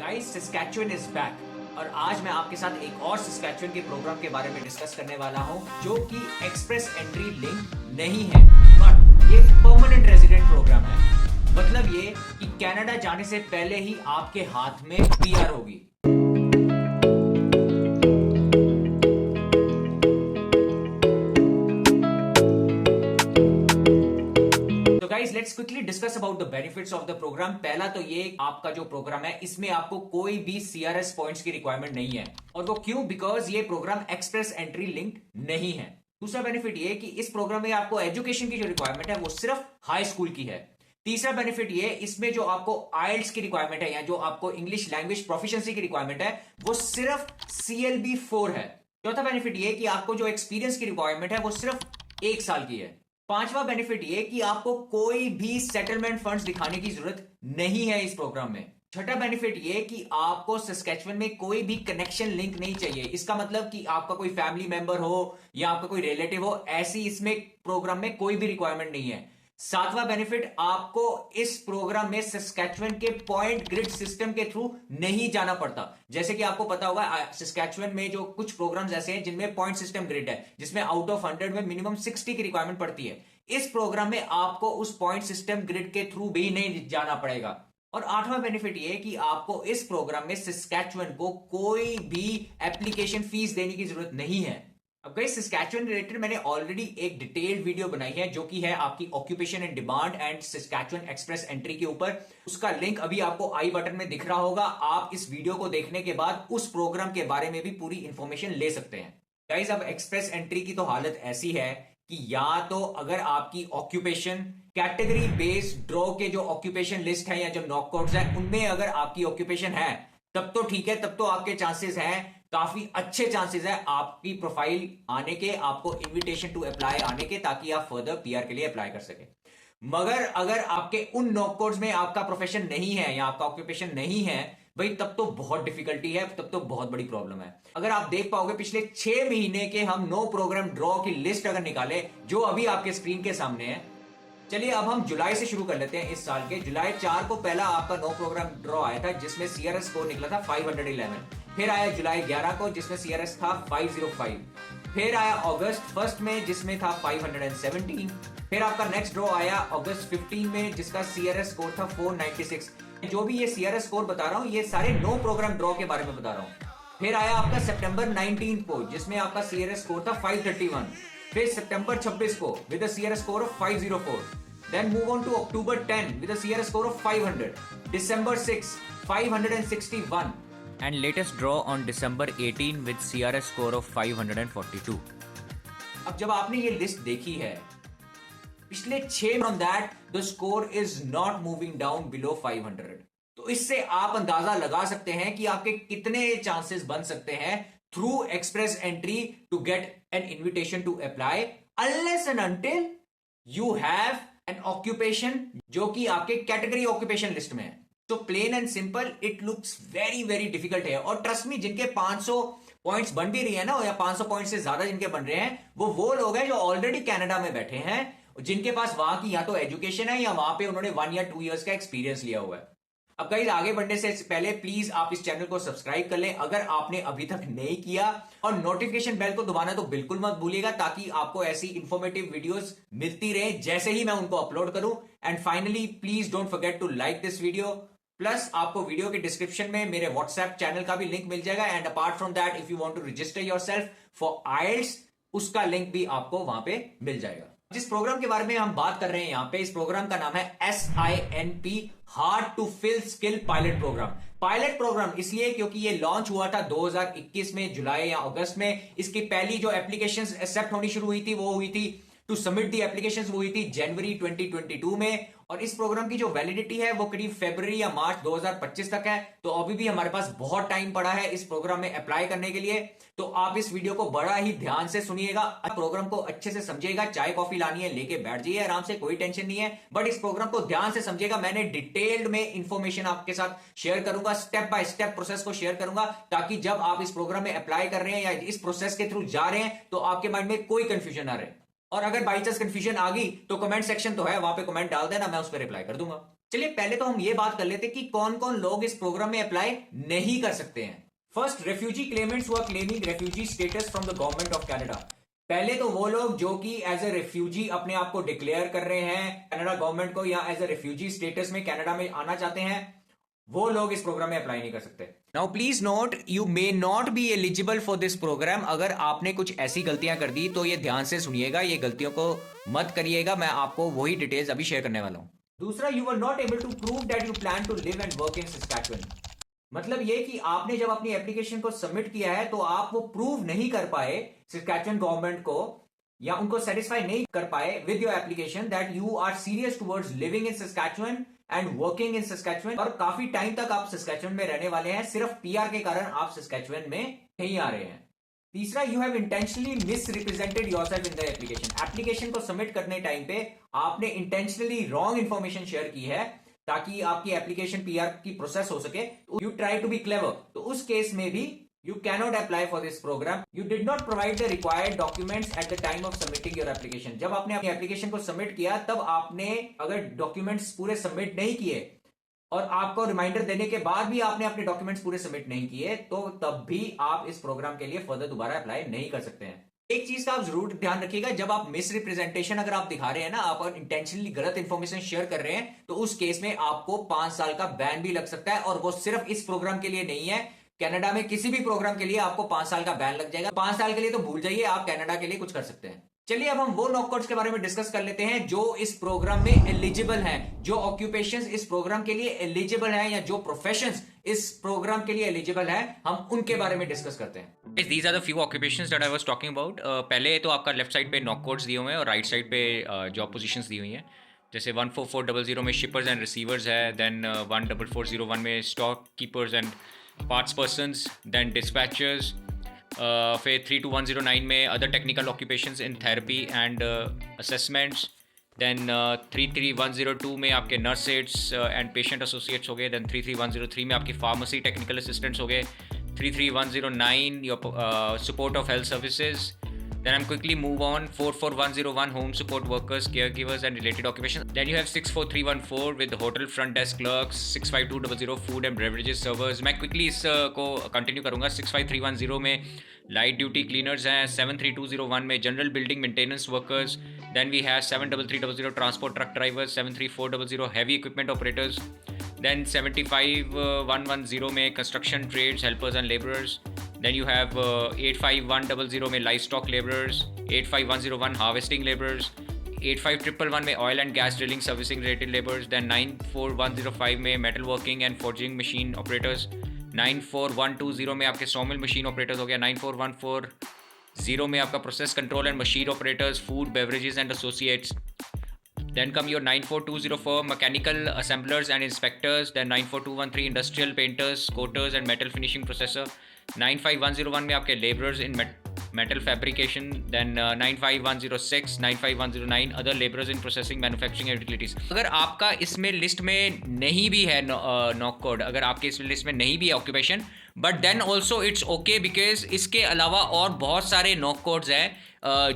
Guys Saskatchewan is back और आज मैं आपके साथ एक और सस्कैचुअन के प्रोग्राम के बारे में डिस्कस करने वाला हूं जो कि एक्सप्रेस एंट्री लिंक नहीं है बट ये परमानेंट रेजिडेंट प्रोग्राम है। मतलब ये कि कनाडा जाने से पहले ही आपके हाथ में पीआर होगी। Guys let's quickly discuss about the benefits of the program. पहला तो ये आपका जो प्रोग्राम है इसमें आपको कोई भी सीआरएस पॉइंट्स की रिक्वायरमेंट नहीं है। और वो क्यों? बिकॉज ये प्रोग्राम एक्सप्रेस एंट्री लिंक्ड नहीं है। दूसरा बेनिफिट ये कि इस प्रोग्राम में आपको एजुकेशन की जो रिक्वायरमेंट है वो सिर्फ हाई स्कूल की है। तीसरा बेनिफिट ये इसमें जो आपको आइल्स की रिक्वायरमेंट है या जो आपको इंग्लिश लैंग्वेज प्रोफिशिएंसी की रिक्वायरमेंट है वो सिर्फ CLB 4 है। चौथा बेनिफिट ये कि आपको जो एक्सपीरियंस की रिक्वायरमेंट है वो सिर्फ 1 साल की है। पांचवा बेनिफिट ये कि आपको कोई भी सेटलमेंट फंड्स दिखाने की जरूरत नहीं है इस प्रोग्राम में। छठा बेनिफिट ये कि आपको सस्कैचुअन में कोई भी कनेक्शन लिंक नहीं चाहिए। इसका मतलब कि आपका कोई फैमिली मेंबर हो या आपका कोई रिलेटिव हो, ऐसी इसमें प्रोग्राम में कोई भी रिक्वायरमेंट नहीं है। सातवां बेनिफिट, आपको इस प्रोग्राम में सस्कैचुअन के पॉइंट ग्रिड सिस्टम के थ्रू नहीं जाना पड़ता। जैसे कि आपको पता होगा सस्कैचुअन में जो कुछ प्रोग्राम्स ऐसे हैं जिनमें पॉइंट सिस्टम ग्रिड है, जिसमें आउट ऑफ 100 में मिनिमम 60 की रिक्वायरमेंट पड़ती है। इस प्रोग्राम में आपको उस पॉइंट सिस्टम ग्रिड के थ्रू भी नहीं जाना पड़ेगा। और आठवां बेनिफिट ये कि आपको इस प्रोग्राम में सस्कैचुअन को कोई भी एप्लीकेशन फीस देने की जरूरत नहीं है। अब गाइस सस्कैचुअन रिलेटेड मैंने ऑलरेडी एक डिटेल्ड वीडियो बनाई है जो कि है आपकी occupation and demand and Saskatchewan express entry के ऊपर। उसका लिंक अभी आपको आई बटन में दिख रहा होगा। आप इस वीडियो को देखने के बाद उस प्रोग्राम के बारे में भी पूरी इंफॉर्मेशन ले सकते हैं। गाइस अब एक्सप्रेस एंट्री की तो हालत ऐसी है कि या तो अगर आपकी ऑक्यूपेशन कैटेगरी बेस्ड ड्रॉ के जो ऑक्यूपेशन लिस्ट है या जो नॉकआउट्स है उनमें अगर आपकी ऑक्यूपेशन है तब तो ठीक है, तब तो आपके चांसेस हैं, काफी अच्छे चांसेस है आपकी प्रोफाइल आने के, आपको इनविटेशन टू अप्लाई आने के, ताकि आप फर्दर पीआर के लिए अप्लाई कर सके। मगर अगर आपके उन नॉकआउट्स में आपका प्रोफेशन नहीं है या आपका ऑक्यूपेशन नहीं है भाई, तब तो बहुत डिफिकल्टी है, तब तो बहुत बड़ी प्रॉब्लम है। अगर आप देख पाओगे पिछले 6 महीने के हम नो प्रोग्राम ड्रॉ की लिस्ट अगर निकाले जो अभी आपके स्क्रीन के सामने है। चलिए अब हम जुलाई से शुरू कर लेते हैं। इस साल के जुलाई 4 को पहला आपका नो प्रोग्राम ड्रॉ आया था जिसमें सीआरएस स्कोर निकला था 511। फिर आया जुलाई 11 को जिसमें सीआरएस था 505। फिर आया अगस्त 1 में जिसमें था 517। फिर आपका नेक्स्ट ड्रॉ आया अगस्त 15 में जिसका सीआरएस स्कोर था 496। जो भी ये सीआरएस स्कोर बता रहा हूं ये सारे नो प्रोग्राम ड्रॉ के बारे में बता रहा हूं। फिर आया आपका सितंबर 19 को जिसमें आपका सीआरएस स्कोर था 531। फिर सितंबर 26 को with a CRS score of 504। Then move on to October 10 with a CRS score of 500। दिसंबर 6 561 and latest draw on December 18 with CRS score of 542. अब जब आपने ये लिस्ट देखी है पिछले 6 from that the score is not moving down below 500। तो इससे आप अंदाजा लगा सकते हैं कि आपके कितने चांसेस बन सकते हैं through express entry to get an invitation to apply unless and until you have an occupation जो कि आपके कैटेगरी ऑक्यूपेशन लिस्ट में है। तो plain and simple it looks very very difficult है। और ट्रस्ट मी, जिनके 500 पॉइंट्स बन भी रही है ना या 500 पॉइंट से ज्यादा जिनके बन रहे हैं वो लोग हैं जो ऑलरेडी कनाडा में बैठे हैं, जिनके पास वहां की या तो एजुकेशन है या वहां पे उन्होंने 1 या 2 इयर्स का एक्सपीरियंस लिया हुआ है। अब गाइस आगे बढ़ने से पहले प्लीज आप इस चैनल को सब्सक्राइब कर लें अगर आपने अभी तक नहीं किया, और नोटिफिकेशन बेल को दबाना तो बिल्कुल मत भूलिएगा ताकि आपको ऐसी इंफॉर्मेटिव वीडियोस मिलती रहे जैसे ही मैं उनको अपलोड करूं। And finally please don't forget to like this video. Plus आपको वीडियो के डिस्क्रिप्शन में मेरे व्हाट्सएप चैनल का भी लिंक मिल जाएगा। And apart from that if you want to register yourself for IELTS उसका लिंक भी आपको वहां पे मिल जाएगा। जिस प्रोग्राम के बारे में हम बात कर रहे हैं यहाँ पे, इस प्रोग्राम का नाम है SINP hard to fill skill pilot program. Pilot program इसलिए क्योंकि ये लॉन्च हुआ था 2021 में जुलाई या अगस्त में। इसकी पहली जो एप्लीकेशंस एक्सेप्ट होनी शुरू हुई थी वो हुई थी टू सबमिट दी एप्लीकेशंस वो हुई थी जनवरी 2022 में। और इस प्रोग्राम की जो वैलिडिटी है वो करीब फरवरी या मार्च 2025 तक है। तो अभी भी हमारे पास बहुत टाइम पड़ा है इस प्रोग्राम में अप्लाई करने के लिए। तो आप इस वीडियो को बड़ा ही ध्यान से सुनिएगा, प्रोग्राम को अच्छे से समझिएगा। चाय कॉफी लानी है लेके बैठ जाइए आराम से, कोई टेंशन नहीं है, बट इस प्रोग्राम को ध्यान से समझिएगा। मैंने डिटेल्ड में इंफॉर्मेशन आपके साथ शेयर करूंगा, स्टेप बाय स्टेप प्रोसेस को शेयर करूंगा ताकि जब आप इस प्रोग्राम में अप्लाई कर रहे हैं या इस प्रोसेस के थ्रू जा रहे हैं तो आपके माइंड में कोई कंफ्यूजन ना रहे। और अगर बाई चांस कंफ्यूजन आ गई तो कमेंट सेक्शन तो है, वहां पे कमेंट डाल देना, मैं उस पर रिप्लाई कर दूंगा। चलिए पहले तो हम ये बात कर लेते हैं कि कौन कौन लोग इस प्रोग्राम में अप्लाई नहीं कर सकते हैं। First, refugee claimants who are claiming refugee status from the government of Canada. पहले तो वो लोग जो कि एज ए रेफ्यूजी अपने आप को डिक्लेयर कर रहे हैं कनाडा गवर्नमेंट को, या एज ए रेफ्यूजी स्टेटस में कनाडा में आना चाहते हैं, वो लोग इस प्रोग्राम में अप्लाई नहीं कर सकते। Now please note, you may not be eligible for this program. अगर आपने कुछ ऐसी गलतियां कर दी तो ये ध्यान से सुनिएगा, ये गलतियों को मत करिएगा। मैं आपको वही डिटेल्स अभी शेयर करने वाला हूं। दूसरा, you are not able to prove that you plan to live and work in Saskatchewan. मतलब ये कि आपने जब अपनी एप्लीकेशन को सबमिट किया है तो आप वो प्रूव नहीं कर पाए सस्कैचुअन गवर्नमेंट को, या उनको सेटिस्फाई नहीं कर पाए with your application that you are serious towards living in Saskatchewan and working in Saskatchewan, और काफी टाइम तक आप सस्कैचुअन में रहने वाले हैं, सिर्फ पीआर के कारण आप सस्कैचुअन में नहीं आ रहे हैं। तीसरा, you have intentionally misrepresented yourself in the application. Application को सबमिट करने टाइम पे आपने इंटेंशनली रॉन्ग इंफॉर्मेशन शेयर की है ताकि आपकी एप्लीकेशन पीआर की प्रोसेस हो सके। You try to be clever, तो उस केस में भी you cannot apply for this program. You did not provide the required documents at the time of submitting your application. जब आपने अपनी एप्लीकेशन को सबमिट किया तब आपने अगर डॉक्यूमेंट्स पूरे सबमिट नहीं किए और आपको रिमाइंडर देने के बाद भी आपने अपने डॉक्यूमेंट्स पूरे सबमिट नहीं किए, तो तब भी आप इस प्रोग्राम के लिए फर्दर दोबारा अप्लाई नहीं कर सकते हैं। एक चीज का आप जरूर ध्यान रखिएगा, जब आप मिस रिप्रेजेंटेशन अगर आप दिखा रहे हैं ना, आप इंटेंशनली गलत इंफॉर्मेशन शेयर कर रहे हैं, तो उस केस में आपको 5 साल का बैन भी लग सकता है। और वो सिर्फ इस प्रोग्राम के लिए नहीं है, कनाडा में किसी भी प्रोग्राम के लिए आपको 5 साल का बैन लग जाएगा। 5 साल के लिए तो भूल जाइए, आप कनाडा के लिए कुछ कर सकते हैं। चलिए अब हम वो नॉकआउट्स के बारे में डिस्कस कर लेते हैं जो इस प्रोग्राम में एलिजिबल हैं, जो ऑक्यूपेशंस इस प्रोग्राम के लिए एलिजिबल हैं, या जो प्रोफेशंस इस प्रोग्राम के लिए एलिजिबल हैं, हम उनके बारे में डिस्कस करते हैं। These are the few occupations that I was talking about. पहले तो आपका लेफ्ट साइड पे नॉक कोड्स दिए हुए हैं और राइट साइड पे जॉब पोजीशंस दी हुई हैं। जैसे 14400 में शिपर्स एंड रिसीवर्स है, देन 14401 में stock keepers and parts persons, then dispatchers. फिर 32109 में other technical occupations in therapy and assessments. Then 33102 में आपके nurse aides and patient associates हो गए। देन 33103 में आपकी फार्मेसी टेक्निकल असिस्टेंट्स हो गए। 33109 your support of health services. Then I'm quickly move on. 44101 home support workers, caregivers and related occupations. Then you have 64314 with hotel front desk clerks, 65200 food and beverages servers. मैं quickly इस को continue करूँगा। 65310 में light duty cleaners हैं, 73201 में general building maintenance workers. Then we have 73300 transport truck drivers, 73400 heavy equipment operators. Then 75110 में construction trades helpers and laborers. Then you have 85100 में livestock laborers, 85101 harvesting laborers, 85111 में oil and gas drilling servicing related laborers. Then 94105 में metal working and forging machine operators. 94120 में आपके sawmill machine operators हो गया. 94140 में आपका process control and machine operators, food, beverages and associates. Then come your 94204 mechanical assemblers and inspectors. Then 94213 industrial painters, coaters and metal finishing processor. 95101 में आपके laborers in metal fabrication. Then 95106, 95109 other laborers in processing, manufacturing and utilities. अगर आपका इसमें list में नहीं भी है NOC code, अगर आपके इस लिस्ट में नहीं भी है occupation, but then also it's okay, because इसके अलावा और बहुत सारे नॉक कोड्स हैं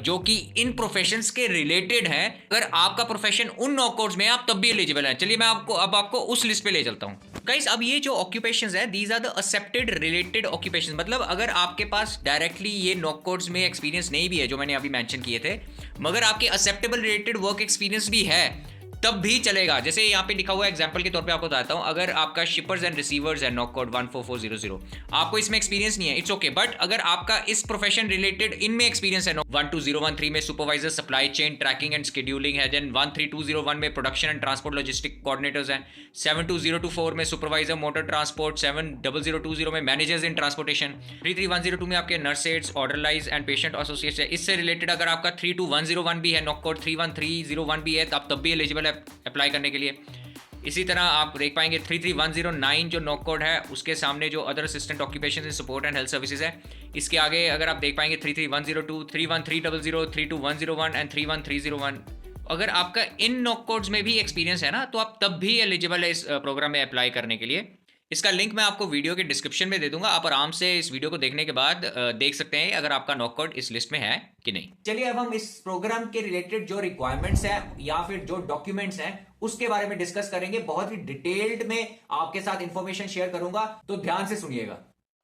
जो कि इन प्रोफेशंस के रिलेटेड हैं। अगर आपका प्रोफेशन उन नॉक कोड्स में है, आप तब भी एलिजिबल हैं। चलिए मैं आपको उस लिस्ट पे ले चलता हूँ। गाइस, अब ये जो ऑक्यूपेशंस हैं, these are the accepted related occupations. मतलब अगर आपके पास डायरेक्टली ये नॉक कोड्स में एक्सपीरियंस नहीं भी है जो मैंने अभी मेंशन किए थे, मगर आपके एक्सेप्टेबल रिलेटेड वर्क एक्सपीरियंस भी है, तब भी चलेगा। जैसे यहाँ पे लिखा हुआ है, एग्जांपल के तौर पे आपको बताता हूँ, अगर आपका शिपर्स एंड रिसीवर्स है नॉक कोड 14400, आपको इसमें एक्सपीरियंस नहीं है, इट्स ओके। बट अगर आपका इस प्रोफेशन रिलेटेड इनमें एक्सपीरियंस है, 12013 में supervisor supply chain tracking and scheduling है। देन 13201 में production and transport logistic coordinators हैं। 72024 में सुपरवाइजर मोटर ट्रांसपोर्ट। 70020 में मैनेजर्स इन ट्रांसपोर्टेशन। 33102 में आपके nurse aids, orderlies and patient associates है। इससे रिलेटेड अगर आपका 32101 भी है, नॉक कोड 31301 भी है, तो आप तब भी एलिजिबल है अप्लाई करने के लिए। इसी तरह आप देख पाएंगे 33109 जो नॉक कोड है, उसके सामने जो other assistant occupation in support and health services है, इसके आगे अगर आप देख पाएंगे 33102, 31300, 32101 एंड 31301। अगर आपका इन नॉक कोड्स में भी एक्सपीरियंस है ना, तो आप तब भी एलिजिबल है इस प्रोग्राम में अप्लाई करने के लिए। इसका लिंक मैं आपको वीडियो के डिस्क्रिप्शन में दे दूंगा, आप आराम से इस वीडियो को देखने के बाद देख सकते हैं अगर आपका नॉक कोड इस लिस्ट में है कि नहीं। चलिए अब हम इस प्रोग्राम के रिलेटेड जो रिक्वायरमेंट्स हैं या फिर जो डॉक्यूमेंट्स हैं उसके बारे में डिस्कस करेंगे। बहुत ही डिटेल्ड में आपके साथ इंफॉर्मेशन शेयर करूंगा, तो ध्यान से सुनिएगा।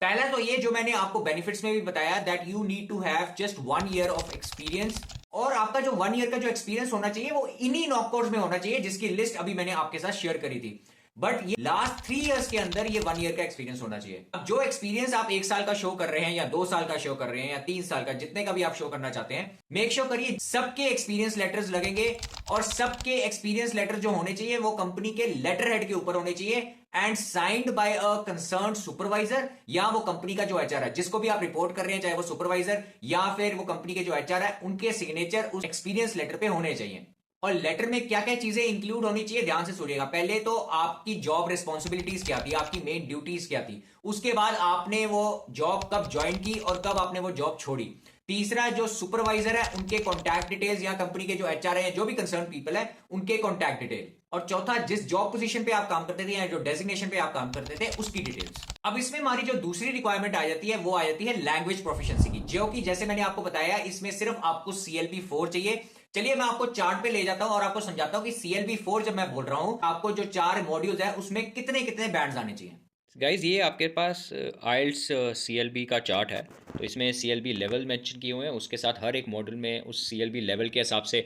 पहला तो ये जो मैंने आपको बेनिफिट्स में भी बताया, that you need to have just 1 year of experience, और आपका जो 1 ईयर का जो एक्सपीरियंस होना चाहिए वो इन्हीं नॉक कोड्स में होना चाहिए जिसकी लिस्ट अभी मैंने आपके साथ शेयर करी थी। बट ये लास्ट 3 इयर्स के अंदर ये 1 ईयर का एक्सपीरियंस होना चाहिए। अब जो एक्सपीरियंस आप 1 साल का शो कर रहे हैं या 2 साल का शो कर रहे हैं या 3 साल का, जितने का भी आप शो करना चाहते हैं, मेक श्योर करिए सबके एक्सपीरियंस लेटर्स लगेंगे, और सबके एक्सपीरियंस लेटर जो होने चाहिए वो कंपनी के लेटर हेड के ऊपर होने चाहिए and signed by a concerned supervisor, या वो कंपनी का जो एचआर है जिसको भी आप रिपोर्ट कर रहे हैं, चाहे वो सुपरवाइजर या फिर वो कंपनी के जो एचआर है, उनके सिग्नेचर उस एक्सपीरियंस लेटर पे होने चाहिए। और लेटर में क्या क्या चीजें इंक्लूड होनी चाहिए, ध्यान से सुनिएगा। पहले तो आपकी जॉब रिस्पॉन्सिबिलिटीज क्या थी, आपकी मेन ड्यूटीज क्या थी, उसके बाद आपने वो जॉब कब ज्वाइन की और कब आपने वो जॉब छोड़ी। तीसरा, जो सुपरवाइजर है उनके कॉन्टैक्ट डिटेल्स, या कंपनी के जो एचआर है, जो भी कंसर्न पीपल है, उनके कॉन्टैक्ट डिटेल। और चौथा, जिस जॉब पोजीशन पे आप काम करते थे या जो डेजिग्नेशन पे आप काम करते थे उसकी डिटेल्स। अब इसमें हमारी जो दूसरी रिक्वायरमेंट आ जाती है वो आ जाती है लैंग्वेज प्रोफिशिएंसी की, जो कि जैसे मैंने आपको बताया इसमें सिर्फ आपको CLB4 चाहिए। चलिए मैं आपको चार्ट पे ले जाता हूं और आपको समझाता हूं कि CLB4 जब मैं बोल रहा हूं, आपको जो 4 मॉड्यूल्स है उसमें कितने कितने बैंड्स आने चाहिए। गाइज ये आपके पास आइल्स CLB का चार्ट है, तो इसमें CLB लेवल मेंशन किए हुए हैं, उसके साथ हर एक मॉड्यूल में उस CLB लेवल के हिसाब से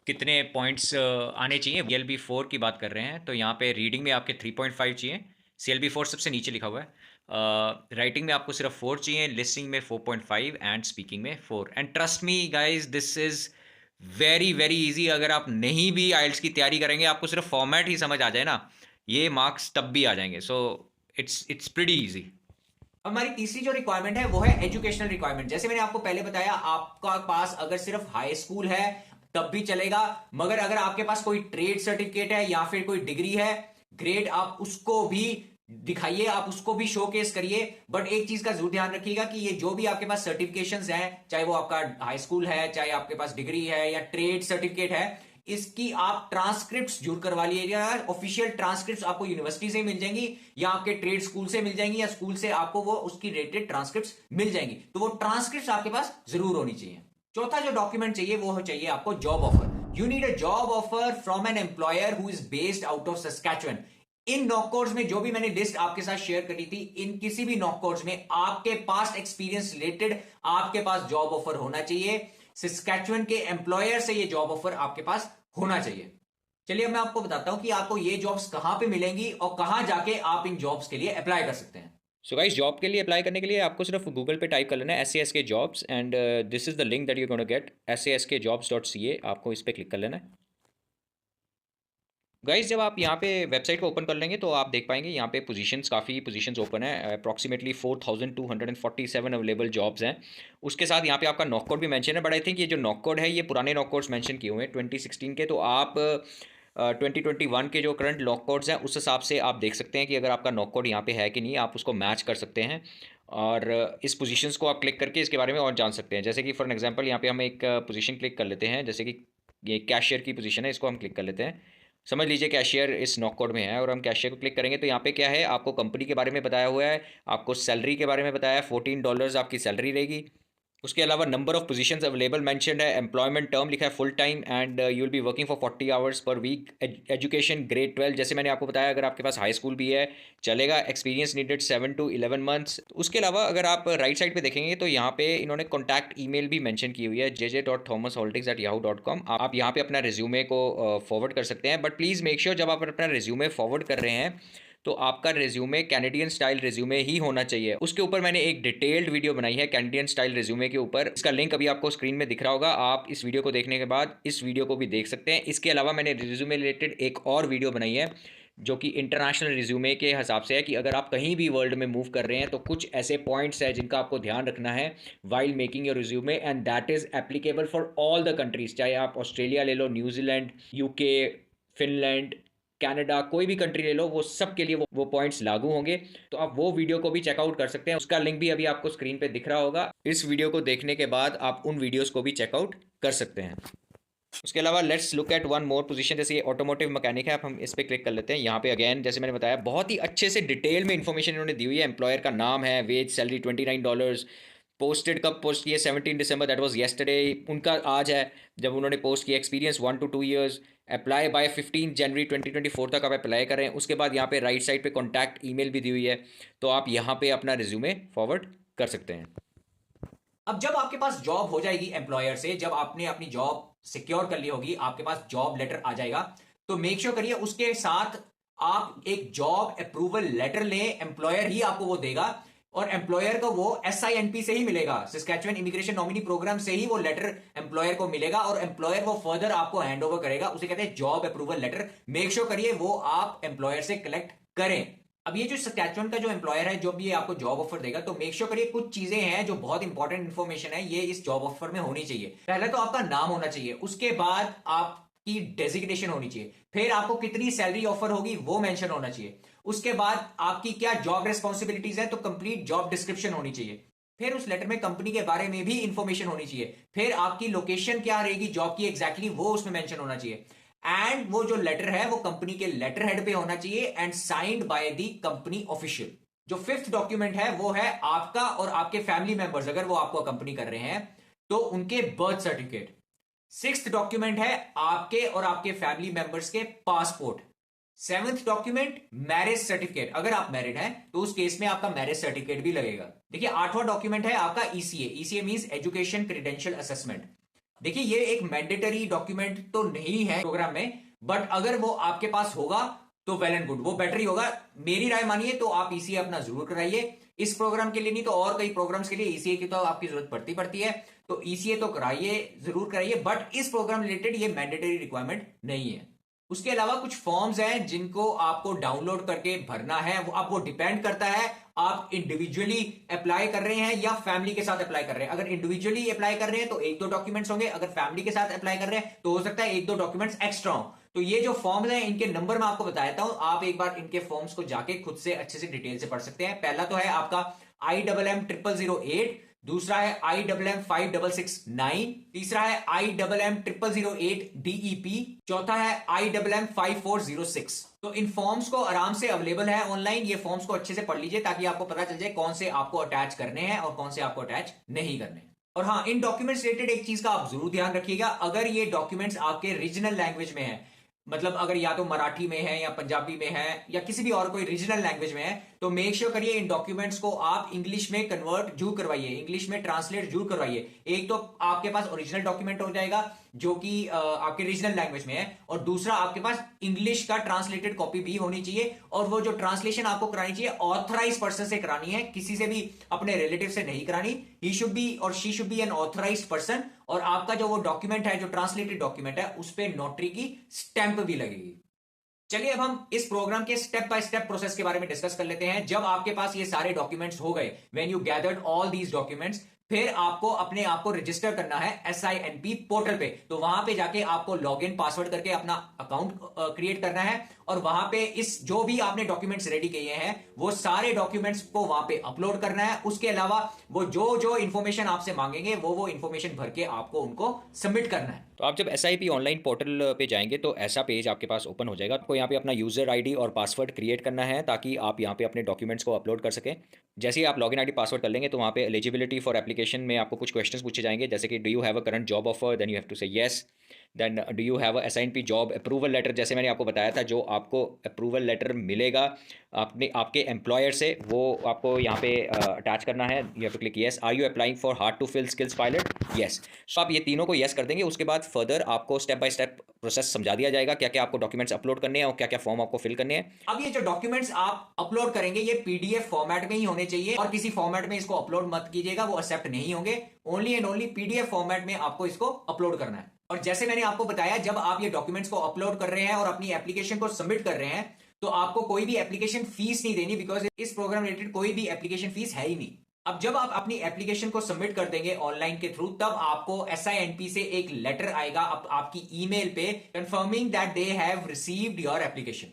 कितने पॉइंट्स आने चाहिए। CLB4 की बात कर रहे हैं तो यहाँ पे रीडिंग में आपके 3.5 चाहिए, CLB4 सबसे नीचे लिखा हुआ है। राइटिंग में आपको सिर्फ 4 चाहिए, लिसनिंग में 4.5 एंड स्पीकिंग में 4। And trust me guys, this is very very easy. अगर आप नहीं भी आइल्स की तैयारी करेंगे, आपको सिर्फ फॉर्मेट ही समझ आ जाए ना, ये मार्क्स तब भी आ जाएंगे। So it's pretty easy. हमारी तीसरी जो रिक्वायरमेंट है वो है एजुकेशनल रिक्वायरमेंट। जैसे मैंने आपको पहले बताया, आपका पास अगर सिर्फ हाई स्कूल है तब भी चलेगा, मगर अगर आपके पास कोई ट्रेड सर्टिफिकेट है या फिर कोई डिग्री है, ग्रेड, आप उसको भी दिखाइए, आप उसको भी शोकेस करिए। बट एक चीज का जरूर ध्यान रखिएगा कि ये जो भी आपके पास सर्टिफिकेशंस हैं, चाहे वो आपका हाई स्कूल है, चाहे आपके पास डिग्री है या ट्रेड सर्टिफिकेट है, इसकी आप ट्रांसक्रिप्ट्स जरूर करवा लीजिएगा। ऑफिशियल ट्रांसक्रिप्ट्स आपको यूनिवर्सिटी से मिल जाएंगी या आपके ट्रेड स्कूल से मिल जाएंगी, या स्कूल से आपको वो उसकी रेटेड ट्रांसक्रिप्ट्स मिल जाएंगी, तो वो ट्रांसक्रिप्ट्स आपके पास जरूर होनी चाहिए। चौथा जो डॉक्यूमेंट चाहिए वो चाहिए आपको job offer. You need a job offer from an employer who is based out of Saskatchewan. In knock codes में जो भी मैंने लिस्ट आपके साथ शेयर करी थी, इन किसी भी नॉक कोड्स में आपके पास्ट एक्सपीरियंस रिलेटेड आपके पास जॉब ऑफर होना चाहिए। सस्कैचुअन के एम्प्लॉयर से ये जॉब ऑफर आपके पास होना चाहिए। चलिए अब मैं आपको बताता हूं कि आपको ये जॉब्स कहां पे मिलेंगी और कहां जाके आप इन जॉब्स के लिए अप्लाई कर सकते हैं। सो गाइस, जॉब के लिए अप्लाई करने के लिए आपको सिर्फ गूगल पे टाइप कर लेना है SASK jobs, and this is the link that you gonna get, saskjobs.ca। आपको इस पर क्लिक कर लेना है। गाइस, जब आप यहाँ पे वेबसाइट को ओपन कर लेंगे तो आप देख पाएंगे यहाँ पे काफ़ी पोजीशंस ओपन है। अप्रॉक्सीमेटली 4247 अवेलेबल जॉब्स हैं। उसके साथ यहाँ पे आपका नॉक कोड भी मेंशन है, बट आई थिंक ये जो नॉक कोड है ये पुराने नॉक कोड्स मेंशन किए हुए हैं 2016 के, तो आप 2021 के जो करंट नॉक कोड्स हैं उस हिसाब से आप देख सकते हैं कि अगर आपका नॉक कोड यहाँ पे है कि नहीं, आप उसको मैच कर सकते हैं। और इस पोजीशंस को आप क्लिक करके इसके बारे में और जान सकते हैं। जैसे कि फॉर एग्जांपल यहाँ पे हम एक पोजीशन क्लिक कर लेते हैं, जैसे कि ये कैशियर की पोजीशन है, इसको हम क्लिक कर लेते हैं। समझ लीजिए कैशियर इस नॉक कोड में है और हम कैशियर को क्लिक करेंगे तो यहाँ पे क्या है, आपको कंपनी के बारे में बताया हुआ है, आपको सैलरी के बारे में बताया है, $14 आपकी सैलरी रहेगी। उसके अलावा number of positions available mentioned है, एम्प्लॉयमेंट टर्म लिखा है full time, and you will be working for 40 hours per week. Education grade 12, जैसे मैंने आपको बताया अगर आपके पास हाई स्कूल भी है चलेगा। Experience needed 7 to 11 months. उसके अलावा अगर आप राइट साइड पे देखेंगे तो यहाँ पे इन्होंने कॉन्टैक्ट ईमेल भी मेंशन की हुई है, jj.thomasholdings@yahoo.com। आप यहाँ पे अपना रिज्यूमे को फॉरवर्ड कर सकते हैं, बट प्लीज़ मेक श्योर जब आप अपना रिज्यूमे फॉरवर्ड कर रहे हैं तो आपका रिज्यूमे कैनेडियन स्टाइल रिज्यूमे ही होना चाहिए। उसके ऊपर मैंने एक डिटेल्ड वीडियो बनाई है कैनेडियन स्टाइल रिज्यूमे के ऊपर, इसका लिंक अभी आपको स्क्रीन में दिख रहा होगा। आप इस वीडियो को देखने के बाद इस वीडियो को भी देख सकते हैं। इसके अलावा मैंने रिज्यूमे रिलेटेड एक और वीडियो बनाई है जो कि इंटरनेशनल रिज्यूमे के हिसाब से है कि अगर आप कहीं भी वर्ल्ड में मूव कर रहे हैं तो कुछ ऐसे पॉइंट्स हैं जिनका आपको ध्यान रखना है while making your resume, and that is applicable for all the countries. चाहे आप ऑस्ट्रेलिया ले लो, न्यूजीलैंड, UK, फिनलैंड, कनाडा, कोई भी कंट्री ले लो, वो सब के लिए वो पॉइंट्स लागू होंगे। तो आप वो वीडियो को भी चेकआउट कर सकते हैं, उसका लिंक भी अभी आपको स्क्रीन पे दिख रहा होगा। इस वीडियो को देखने के बाद आप उन वीडियोस को भी चेकआउट कर सकते हैं। उसके अलावा let's look at one more position, जैसे ये ऑटोमोटिव मैकेनिक है, आप हम इस पर क्लिक कर लेते हैं। यहाँ पे अगेन जैसे मैंने बताया बहुत ही अच्छे से डिटेल में इन्फॉर्मेशन इन्होंने दी हुई है। एम्प्लॉयर का नाम है, वेज सैलरी $29, पोस्टेड कब पोस्ट किए 17 दिसंबर, दैट वाज येस्टरडे, उनका आज है जब उन्होंने पोस्ट किया। Experience 1 to 2 years, apply bye 15 जनवरी 2024 तक आप अप्लाई करें। उसके बाद यहाँ पे राइट साइड पे कॉन्टैक्ट ईमेल भी दी हुई है, तो आप यहाँ पे अपना रिज्यूमे फॉरवर्ड कर सकते हैं। अब जब आपके पास जॉब हो जाएगी एम्प्लॉयर से, जब आपने अपनी जॉब सिक्योर कर ली होगी, आपके पास जॉब लेटर आ जाएगा, तो मेक श्योर करिए उसके साथ आप एक जॉब अप्रूवल लेटर लें। एम्प्लॉयर ही आपको वो देगा और एम्प्लॉयर को वो SINP से ही मिलेगा, सस्कैचुअन इमिग्रेशन नॉमिनी प्रोग्राम से ही वो लेटर एम्प्लॉयर को मिलेगा और एम्प्लॉयर वो फर्दर आपको हैंड ओवर करेगा। उसे कहते हैं job approval letter. Make sure करिए वो आप एम्प्लॉयर से कलेक्ट करें। अब ये जो सस्कैचुअन का जो एम्प्लॉयर है जो भी आपको जॉब ऑफर देगा, तो मेक श्योर करिए कुछ चीजें हैं जो बहुत इंपॉर्टेंट इंफॉर्मेशन है, ये इस जॉब ऑफर में होनी चाहिए। पहले तो आपका नाम होना चाहिए, उसके बाद आपकी डेजिग्नेशन होनी चाहिए, फिर आपको कितनी सैलरी ऑफर होगी वो मेंशन होना चाहिए, उसके बाद आपकी क्या जॉब रिस्पॉन्सिबिलिटीज है तो कंप्लीट जॉब डिस्क्रिप्शन होनी चाहिए, फिर उस लेटर में कंपनी के बारे में भी इंफॉर्मेशन होनी चाहिए, फिर आपकी लोकेशन क्या रहेगी जॉब की एग्जैक्टली वो उसमें मेंशन होना चाहिए, एंड वो जो लेटर है वो कंपनी के लेटर हेड पे होना चाहिए and signed by the company official. जो फिफ्थ डॉक्यूमेंट है वो है आपका और आपके फैमिली मेंबर्स, अगर वो आपको कंपनी कर रहे हैं तो उनके बर्थ सर्टिफिकेट। सिक्स्थ डॉक्यूमेंट है आपके और आपके फैमिली मेंबर्स के passport. Seventh document marriage certificate, अगर आप मैरिड हैं तो उस केस में आपका मैरिज सर्टिफिकेट भी लगेगा। देखिए आठवां डॉक्यूमेंट है आपका ECA means education credential assessment. देखिए ये एक मैंडेटरी डॉक्यूमेंट तो नहीं है प्रोग्राम में, बट अगर वो आपके पास होगा तो वेल एंड गुड, वो बेटर ही होगा। मेरी राय मानिए तो आप ECA अपना जरूर कराइए, इस प्रोग्राम के लिए नहीं तो और कई प्रोग्राम्स के लिए ECA की तो आपकी जरूरत पड़ती है, तो ECA तो कराइए, जरूर कराइए, बट इस प्रोग्राम रिलेटेड ये मैंडेटरी रिक्वायरमेंट नहीं है। उसके अलावा कुछ फॉर्म्स हैं जिनको आपको डाउनलोड करके भरना है, वो डिपेंड करता है आप इंडिविजुअली अप्लाई कर रहे हैं या फैमिली के साथ अप्लाई कर रहे हैं। अगर इंडिविजुअली अप्लाई कर रहे हैं तो एक दो डॉक्यूमेंट्स होंगे, अगर फैमिली के साथ अप्लाई कर रहे हैं तो हो सकता है एक दो डॉक्यूमेंट्स एक्स्ट्रा हो। तो ये जो फॉर्म्स हैं इनके नंबर मैं आपको बताता हूं, आप एक बार इनके फॉर्म्स को जाके खुद से अच्छे से डिटेल से पढ़ सकते हैं। पहला तो है आपका IMM0008, दूसरा है IMM5669, तीसरा है IMM0008DEP, चौथा है IMM5406। तो इन फॉर्म्स को आराम से अवेलेबल है ऑनलाइन, ये फॉर्म्स को अच्छे से पढ़ लीजिए ताकि आपको पता चल जाए कौन से आपको अटैच करने हैं और कौन से आपको अटैच नहीं करने। और हाँ, इन डॉक्यूमेंट्स रिलेटेड एक चीज का आप जरूर ध्यान रखिएगा, अगर ये डॉक्यूमेंट्स आपके रीजनल लैंग्वेज में है, मतलब अगर या तो मराठी में है या पंजाबी में है या किसी भी और कोई रीजनल लैंग्वेज में है, तो मेक श्योर करिए इन डॉक्यूमेंट्स को आप इंग्लिश में कन्वर्ट जरूर करवाइए, इंग्लिश में ट्रांसलेट जरूर करवाइए। एक तो आपके पास ओरिजिनल डॉक्यूमेंट हो जाएगा जो कि आपके रीजनल लैंग्वेज में है, और दूसरा आपके पास इंग्लिश का ट्रांसलेटेड कॉपी भी होनी चाहिए, और वो जो ट्रांसलेशन आपको करानी चाहिए ऑथराइज पर्सन से करानी है, किसी से भी अपने रिलेटिव से नहीं करानी। ही शुड बी और she should be N authorised person, और आपका जो वो डॉक्यूमेंट है जो ट्रांसलेटेड डॉक्यूमेंट है उस पर नोटरी की स्टैंप भी लगेगी। चलिए अब हम इस प्रोग्राम के स्टेप बाय स्टेप प्रोसेस के बारे में डिस्कस कर लेते हैं। जब आपके पास ये सारे डॉक्यूमेंट्स हो गए, when you gathered all these documents, फिर आपको अपने आप को रजिस्टर करना है SINP पोर्टल पे। तो वहां पे जाके आपको लॉगिन पासवर्ड करके अपना अकाउंट क्रिएट करना है, और वहां पे इस जो भी आपने डॉक्यूमेंट्स रेडी किए हैं वो सारे डॉक्यूमेंट्स को वहां पे अपलोड करना है। उसके अलावा वो जो जो इंफॉर्मेशन आपसे मांगेंगे वो इंफॉर्मेशन भर के आपको उनको सबमिट करना है। तो आप जब SIP ऑनलाइन पोर्टल पे जाएंगे तो ऐसा पेज आपके पास ओपन हो जाएगा। आपको यहाँ पे अपना यूज़र ID और पासवर्ड क्रिएट करना है ताकि आप यहाँ पे अपने डॉक्यूमेंट्स को अपलोड कर सकें। जैसे ही आप लॉगिन ID पासवर्ड कर लेंगे तो वहाँ पे एलिजिबिलिटी फॉर एप्लीकेशन में आपको कुछ क्वेश्चंस पूछे जाएंगे, जैसे कि do you have a current job offer, then you have to say yes, then do you have a SINP job approval letter. जैसे मैंने आपको बताया था, जो आपको अप्रूवल लेटर मिलेगा आपके एम्प्लॉयर से वो आपको यहाँ पे अटैच करना है। You have to click yes. Are you applying for hard to fill skills pilot, yes. तो आप ये तीनों को येस कर देंगे। उसके बाद फर्दर आपको स्टेप बाय स्टेप प्रोसेस समझा दिया जाएगा, क्या क्या आपको डॉक्यूमेंट्स अपलोड करने हैं और क्या क्या फॉर्म आपको फिल करने हैं। अब ये जो डॉक्यूमेंट्स आप अपलोड करेंगे ये PDF फॉर्मेट में ही होने चाहिए, और किसी फॉर्मेट में इसको अपलोड मत कीजिएगा, वो एक्सेप्ट नहीं होंगे। Only and only PDF format में आपको इसको अपलोड करना है। और जैसे मैंने आपको बताया, जब आप ये डॉक्यूमेंट्स को अपलोड कर रहे हैं और अपनी एप्लीकेशन को सबमिट कर रहे हैं तो आपको कोई भी एप्लीकेशन फीस नहीं देनी, बिकॉज इस प्रोग्राम रिलेटेड कोई भी एप्लीकेशन फीस है ही नहीं। अब जब आप अपनी एप्लीकेशन को सबमिट कर देंगे ऑनलाइन के थ्रू, तब आपको SINP से एक लेटर आएगा आपकी ईमेल पे, confirming that they have received your application.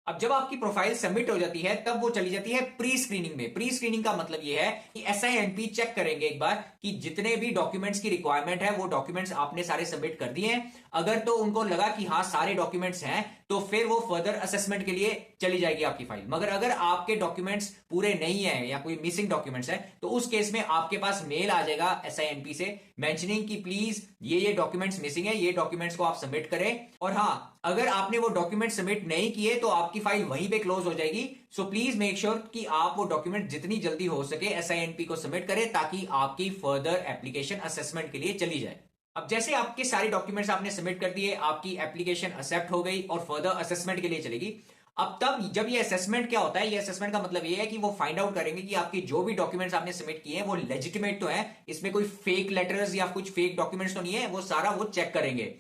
अब जब आपकी प्रोफाइल सबमिट हो जाती है तब वो चली जाती है प्री स्क्रीनिंग में। प्री स्क्रीनिंग का मतलब ये है कि SINP चेक करेंगे एक बार कि जितने भी डॉक्यूमेंट्स की रिक्वायरमेंट है वो डॉक्यूमेंट्स आपने सारे सबमिट कर दिए हैं। अगर तो उनको लगा कि हाँ सारे डॉक्यूमेंट्स हैं तो फिर वो फर्दर असेसमेंट के लिए चली जाएगी आपकी फाइल। मगर अगर आपके डॉक्यूमेंट्स पूरे नहीं है या कोई मिसिंग डॉक्यूमेंट्स है तो उस केस में आपके पास मेल आ जाएगा SINP से मेंशनिंग कि प्लीज ये डॉक्यूमेंट्स मिसिंग है, ये डॉक्यूमेंट्स को आप सबमिट करें। और हाँ, अगर आपने वो डॉक्यूमेंट सबमिट नहीं किए तो आपकी फाइल वहीं पे क्लोज हो जाएगी। सो प्लीज मेक श्योर कि आप वो डॉक्यूमेंट जितनी जल्दी हो सके SINP को सबमिट करें ताकि आपकी फर्दर एप्लीकेशन असेसमेंट के लिए चली जाए। अब जैसे आपके सारे डॉक्यूमेंट्स आपने सबमिट कर दिए, आपकी एप्लीकेशन एक्सेप्ट हो गई और फर्दर असेसमेंट के लिए चलेगी। अब तब जब ये असेसमेंट क्या होता है, ये असेसमेंट का मतलब ये है कि वो फाइंड आउट करेंगे कि आपकी जो भी डॉक्यूमेंट्स आपने सबमिट किए हैं वो लेजिटिमेट तो है, इसमें कोई फेक लेटर्स या कुछ फेक डॉक्यूमेंट्स तो नहीं है, वो सारा वो चेक करेंगे।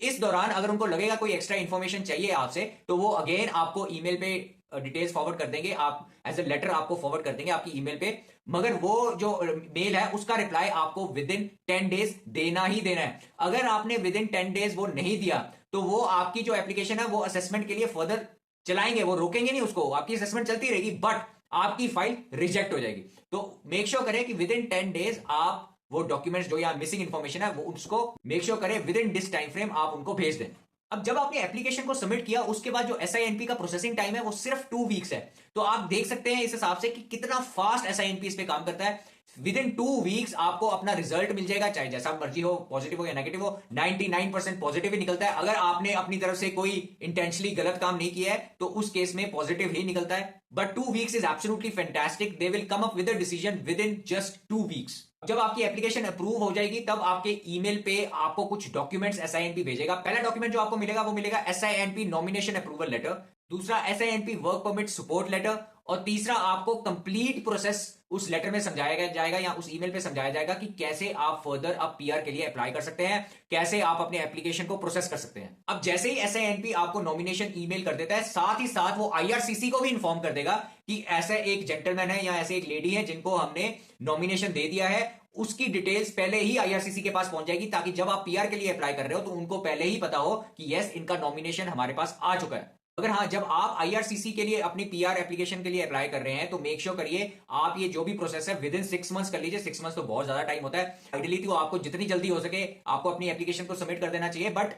इस दौरान अगर उनको लगेगा कोई एक्स्ट्रा इंफॉर्मेशन चाहिए आपसे तो वो अगेन आपको ईमेल पे डिटेल्स फॉरवर्ड कर देंगे, आप एज अ लेटर आपको फॉरवर्ड कर देंगे आपकी ईमेल पे। मगर वो जो मेल है उसका रिप्लाई आपको विद इन 10 डेज देना ही देना है। अगर आपने विद इन 10 डेज वो नहीं दिया तो वो आपकी जो एप्लीकेशन है वो असेसमेंट के लिए फर्दर चलाएंगे, वो रोकेंगे नहीं उसको, आपकी असेसमेंट चलती रहेगी बट आपकी फाइल रिजेक्ट हो जाएगी। तो मेक श्योर करें कि विद इन 10 डेज आप वो डॉक्यूमेंट्स जो यहाँ मिसिंग इंफॉर्मेशन है वो उसको मेक श्योर करें with in this time frame आप उनको भेज दें। अब जब आपने एप्लीकेशन को सबमिट किया उसके बाद जो SINP का प्रोसेसिंग टाइम है वो सिर्फ 2 वीक्स है। तो आप देख सकते हैं इस हिसाब से कि कितना फास्ट SINP इस पे काम करता है। विद इन 2 वीक्स आपको अपना रिजल्ट मिल जाएगा, चाहे जैसा मर्जी हो, पॉजिटिव हो या नेगेटिव हो। 99% पॉजिटिव ही निकलता है। अगर आपने अपनी तरफ से कोई इंटेंशनली गलत काम नहीं किया है तो उस केस में पॉजिटिव ही निकलता है। But 2 weeks is absolutely fantastic. They will come up with a decision with in just 2 weeks. जब आपकी एप्लीकेशन अप्रूव हो जाएगी तब आपके ईमेल पे आपको कुछ डॉक्यूमेंट्स SINP भेजेगा। पहला डॉक्यूमेंट जो आपको मिलेगा वो मिलेगा SINP नॉमिनेशन अप्रूवल लेटर, दूसरा SINP work permit support letter और तीसरा आपको कंप्लीट प्रोसेस उस लेटर में समझाया जाएगा या उस ईमेल पे समझाया जाएगा कि कैसे आप फर्दर अब PR के लिए अप्लाई कर सकते हैं, कैसे आप अपने एप्लीकेशन को प्रोसेस कर सकते हैं। अब जैसे ही SINP आपको नॉमिनेशन ईमेल कर देता है साथ ही साथ वो IRCC को भी इन्फॉर्म कर देगा कि ऐसा एक जेंटलमैन है या ऐसे एक लेडी है जिनको हमने नॉमिनेशन दे दिया है। उसकी डिटेल्स पहले ही IRCC के पास पहुंच जाएगी ताकि जब आप PR के लिए अप्लाई कर रहे हो तो उनको पहले ही पता हो कि यस इनका नॉमिनेशन हमारे पास आ चुका है। अगर हाँ, जब आप IRCC के लिए अपनी PR एप्लीकेशन के लिए अप्लाई कर रहे हैं तो मेक श्योर करिए आप ये जो भी प्रोसेस है विद इन 6 मंथ्स कर लीजिए। 6 मंथ्स तो बहुत ज्यादा टाइम होता है। आइडियली तो आपको जितनी जल्दी हो सके आपको अपनी एप्लीकेशन को सबमिट कर देना चाहिए, बट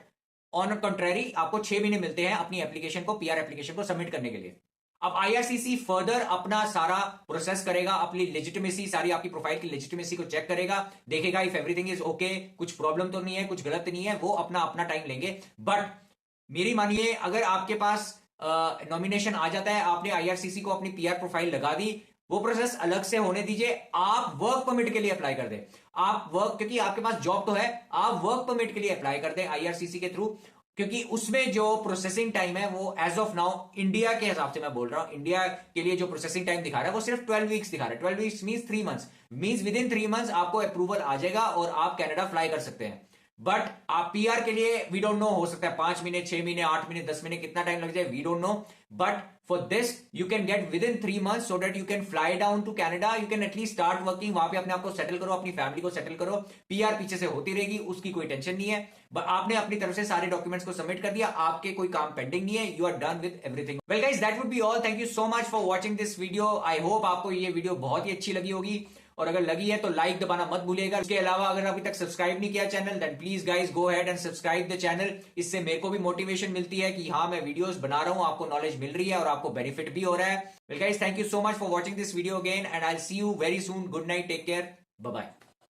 ऑन कंट्रेरी आपको 6 महीने मिलते हैं अपनी एप्लीकेशन को, PR एप्लीकेशन को सबमिट करने के लिए। अब IRCC फर्दर अपना सारा प्रोसेस करेगा, अपनी लेजिटिमेसी, सारी आपकी प्रोफाइल की लेजिटिमेसी को चेक करेगा, देखेगा इफ एवरीथिंग इज ओके, कुछ प्रॉब्लम तो नहीं है, कुछ गलत नहीं है, वो अपना टाइम लेंगे। बट मेरी मानिए अगर आपके पास नॉमिनेशन आ जाता है, आपने IRCC को अपनी PR प्रोफाइल लगा दी, वो प्रोसेस अलग से होने दीजिए। आप वर्क परमिट के लिए अप्लाई कर दें, आप वर्क, क्योंकि आपके पास जॉब तो है, आप वर्क परमिट के लिए अप्लाई कर दें IRCC के थ्रू, क्योंकि उसमें जो प्रोसेसिंग टाइम है वो एज ऑफ नाउ इंडिया के हिसाब से मैं बोल रहा हूं, इंडिया के लिए जो प्रोसेसिंग टाइम दिखा रहा है वो सिर्फ 12 वीक्स दिखा रहा है। 12 weeks means 3 months, means with in 3 months आपको अप्रूवल आ जाएगा और आप कनाडा फ्लाई कर सकते हैं। बट आप PR के लिए वी डोंट नो, हो सकता है 5 महीने, 6 महीने, 8 महीने, 10 महीने, कितना टाइम लग जाए we don't know. But for this you can get within 3 months so that you can fly down to Canada, you can at least start working, वहां पे अपने आप को सेटल करो, अपनी फैमिली को सेटल करो। PR पीछे से होती रहेगी, उसकी कोई टेंशन नहीं है। बट आपने अपनी तरफ से सारे डॉक्यूमेंट्स को सबमिट कर दिया, आपके कोई काम पेंडिंग नहीं है, you are done with everything. Well guys, that would be all. Thank you so much for watching this video. I hope आपको ये वीडियो बहुत ही अच्छी लगी होगी, और अगर लगी है तो लाइक दबाना मत भूलिएगा। इसके अलावा अगर अभी तक सब्सक्राइब नहीं किया channel, then please guys go ahead and subscribe the channel. इससे मेरे को भी मोटिवेशन मिलती है कि हाँ मैं वीडियोस बना रहा हूं, आपको नॉलेज मिल रही है और आपको बेनिफिट भी हो रहा है। Well guys, thank you so much for watching this video again and I will see you very soon. Good night, take care, bye bye.